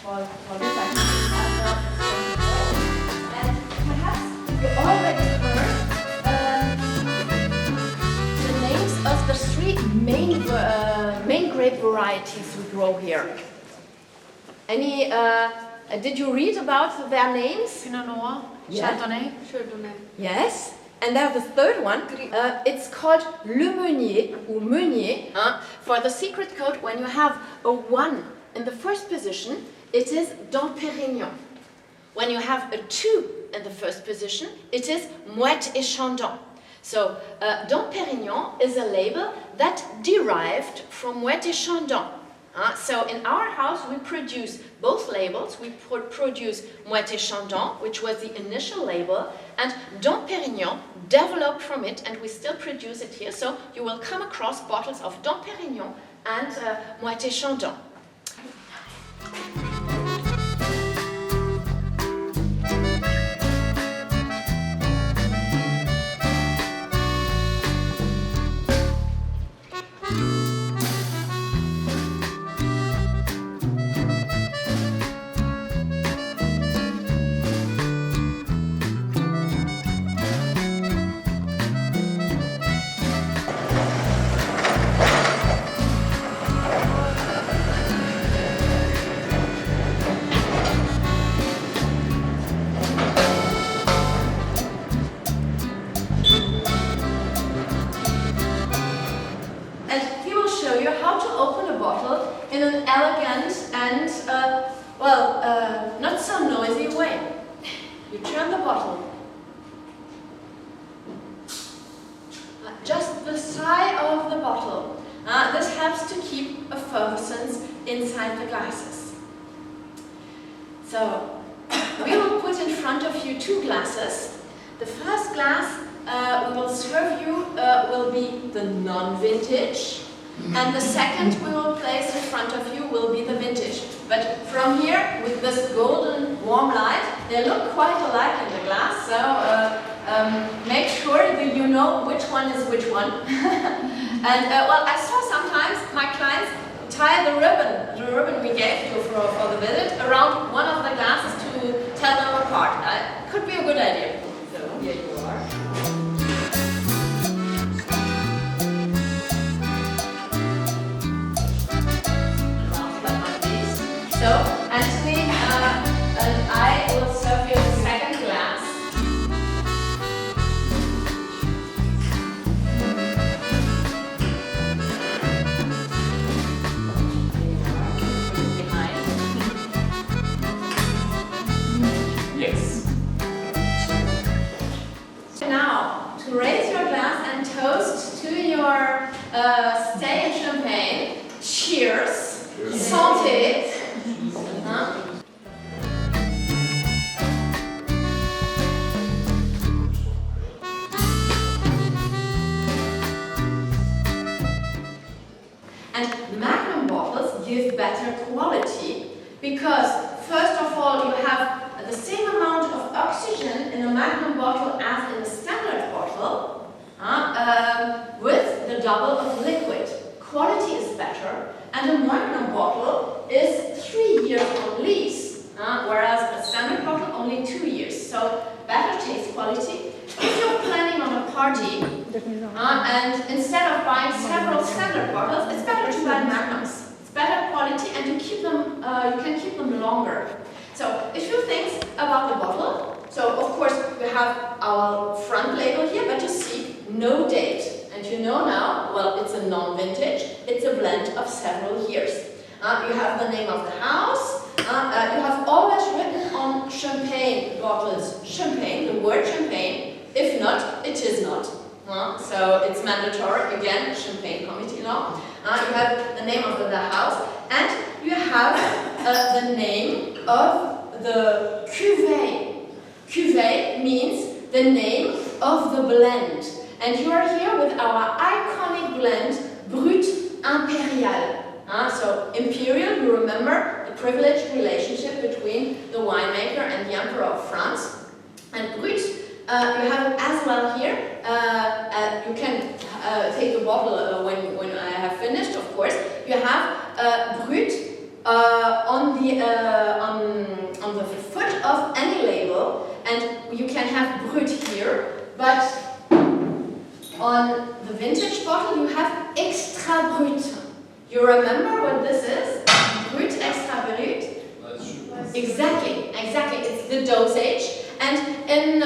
for this activity. And perhaps you already heard the names of the three main grape varieties we grow here. Any? Did you read about their names? Pinot Noir, Yeah. Chardonnay. Yes. And then the third one, it's called Le Meunier, or Meunier. For the secret code, when you have a 1 in the first position, it is Dom Pérignon. When you have a 2 in the first position, it is Moët Chandon. So, Dom Pérignon is a label that derived from Moët Chandon. So in our house we produce both labels. We produce Moët Chandon, which was the initial label, and Dom Pérignon developed from it, and we still produce it here. So you will come across bottles of Dom Pérignon and Moët Chandon. In an elegant and, not so noisy way. You turn the bottle. Just the side of the bottle. This helps to keep effervescence inside the glasses. So, we will put in front of you 2 glasses. The first glass we will serve you will be the non-vintage. And the second we will place in front of you will be the vintage. But from here, with this golden warm light, they look quite alike in the glass, so make sure that you know which one is which one. And I saw sometimes my clients tie the ribbon we gave you for the visit, around one of the glasses to tell them apart. Could be a good idea. So here you are. So, Anthony and I will serve you the second glass. Behind. Yes. Now, to raise your glass and toast to your stay in Champagne, cheers, santé. And Magnum bottles give better quality because, first of all, you have the same amount of oxygen in a Magnum bottle as in a standard bottle, with the double of liquid. Quality is better, and a Magnum bottle is 3 years on lease, whereas a standard bottle only 2 years. So better taste quality. If you're planning on a party, and instead of buying several standard bottles, it's better to buy Magnums. It's better quality, and you can keep them longer. So a few things about the bottle. So of course we have our front label here, but you see no date. And you know now, well, it's a non-vintage, it's a blend of several years. You have the name of the house, you have always written on champagne bottles, champagne, the word champagne. If not, it is not. So it's mandatory, again, champagne committee law. You have the name of the house, and you have the name of the cuvée. Cuvée means the name of the blend. And you are here with our iconic blend, Brut Imperial. So Imperial, you remember the privileged relationship between the winemaker and the Emperor of France. And Brut, you have it as well here. You can take the bottle when I have finished, of course. You have Brut on can have brut here, but on the vintage bottle you have extra brut. You remember what this is? Brut, extra brut? Exactly, exactly. It's the dosage. And in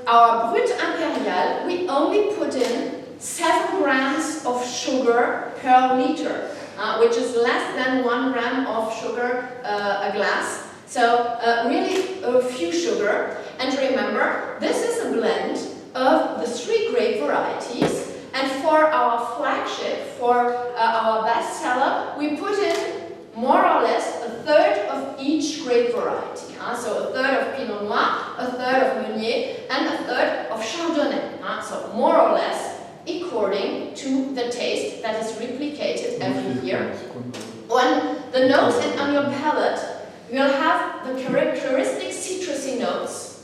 our Brut Imperial, we only put in 7 grams of sugar per liter, which is less than 1 gram of sugar a glass. So really a few sugar. And remember, this is a blend of the 3 grape varieties. And for our flagship, for our bestseller, we put in more or less a third of each grape variety. So a third of Pinot Noir, a third of Meunier, and a third of Chardonnay. So more or less according to the taste that is replicated every year. On the notes and on your palate, you'll have the characteristic citrusy notes.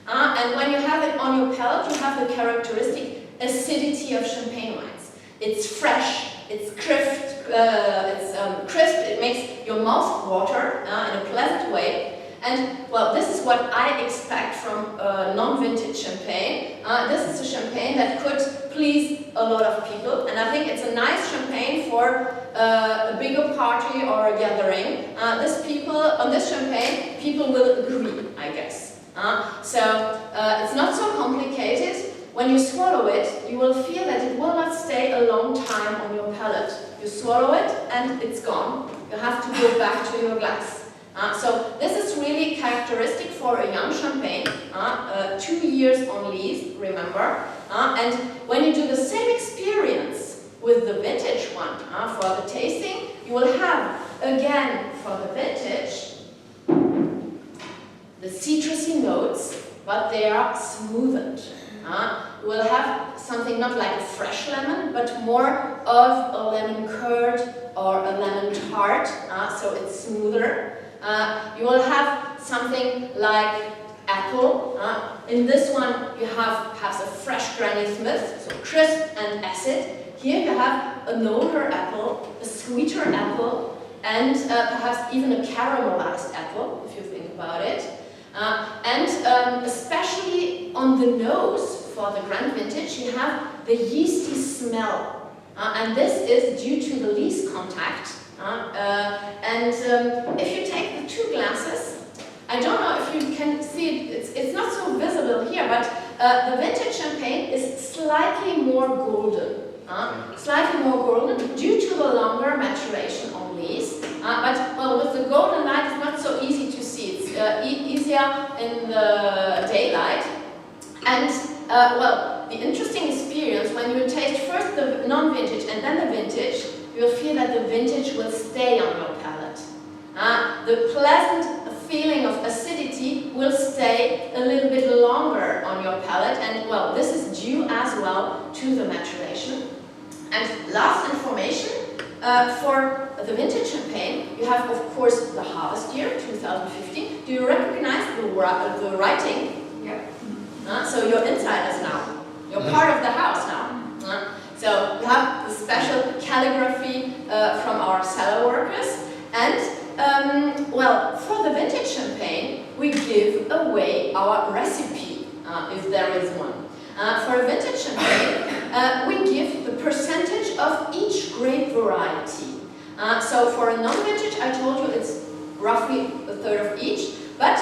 And when you have it on your palate, you have the characteristic acidity of champagne wines. It's fresh, it's crisp, it makes your mouth water in a pleasant way. And well, this is what I expect from non-vintage champagne. This is a champagne that could please a lot of people, and I think it's a nice champagne for a bigger party or a gathering. On this champagne, people will agree, I guess. So it's not so complicated. When you swallow it, you will feel that it will not stay a long time on your palate. You swallow it and it's gone. You have to go back to your glass. So this is really characteristic for a young champagne, 2 years on lease, remember. And when you do the same experience with the vintage one, for the tasting, you will have, again, for the vintage, the citrusy notes, but they are smoothened. You will have something not like a fresh lemon, but more of a lemon curd or a lemon tart, so it's smoother. You will have something like apple. In this one, you have perhaps a fresh Granny Smith, so crisp and acid. Here you have an older apple, a sweeter apple, and perhaps even a caramelized apple, if you think about it. Especially on the nose, for the Grand Vintage, you have the yeasty smell. And this is due to the lees contact. If you take the 2 glasses, I don't know if you can see it, it's not so visible here, but the vintage champagne is slightly more golden. Slightly more golden due to the longer maturation on lees. But well, with the golden light, it's not so easy to see. It's easier in the daylight. And well, the interesting experience, when you taste first the non-vintage and then the vintage, you'll feel that the vintage will stay on your palate. The pleasant feeling of acidity will stay a little bit longer on your palate, and well, this is due as well to the maturation. And last information, for the vintage champagne, you have of course the harvest year, 2015. Do you recognize the writing? Yeah. So you're insiders now. You're part of the house now. So we have the special calligraphy from our cellar workers. And well, for the vintage champagne, we give away our recipe, if there is one. For a vintage champagne, we give the percentage of each grape variety. So for a non-vintage, I told you it's roughly a third of each, but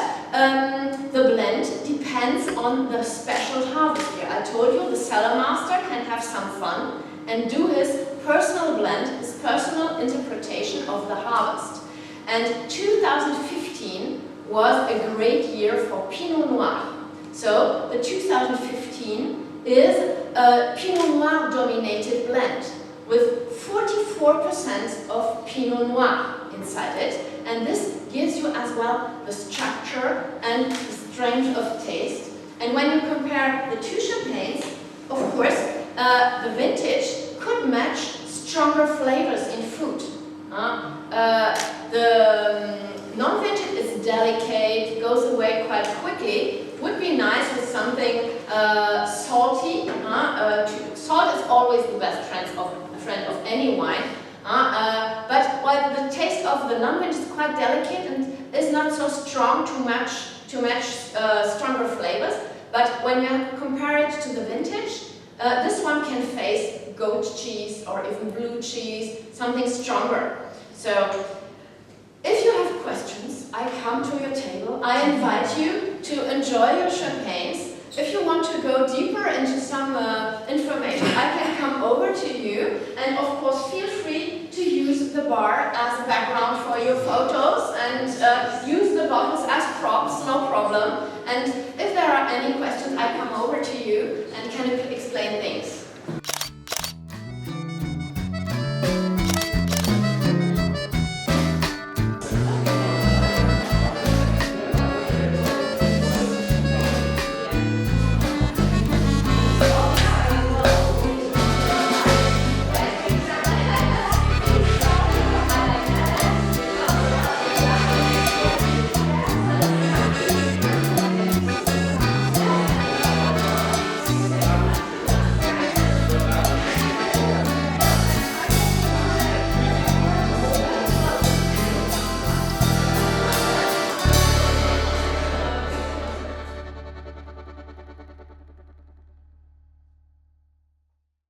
the blend depends on the special harvest year. I told you the cellar master can have some fun and do his personal blend, his personal interpretation of the harvest. And 2015 was a great year for Pinot Noir. So the 2015 is a Pinot Noir dominated blend with 44% of Pinot Noir inside it. And this gives you as well the structure and the strength of taste. And when you compare the 2 champagnes, of course, the vintage could match stronger flavors in fruit. The non-vintage is delicate, goes away quite quickly. Would be nice with something salty. Salt is always the best friend of any wine. But while the taste of the non-vintage is quite delicate and is not so strong to match to match stronger flavors. But when you compare it to the vintage, this one can face goat cheese or even blue cheese, something stronger. So, if you have questions, I come to your table. I invite you to enjoy your champagnes. If you want to go deeper into some information, I can come over to you. And of course, feel free to use the bar as a background for your photos and use the bottles as props, no problem. And if there are any questions, I come over to you and can explain things.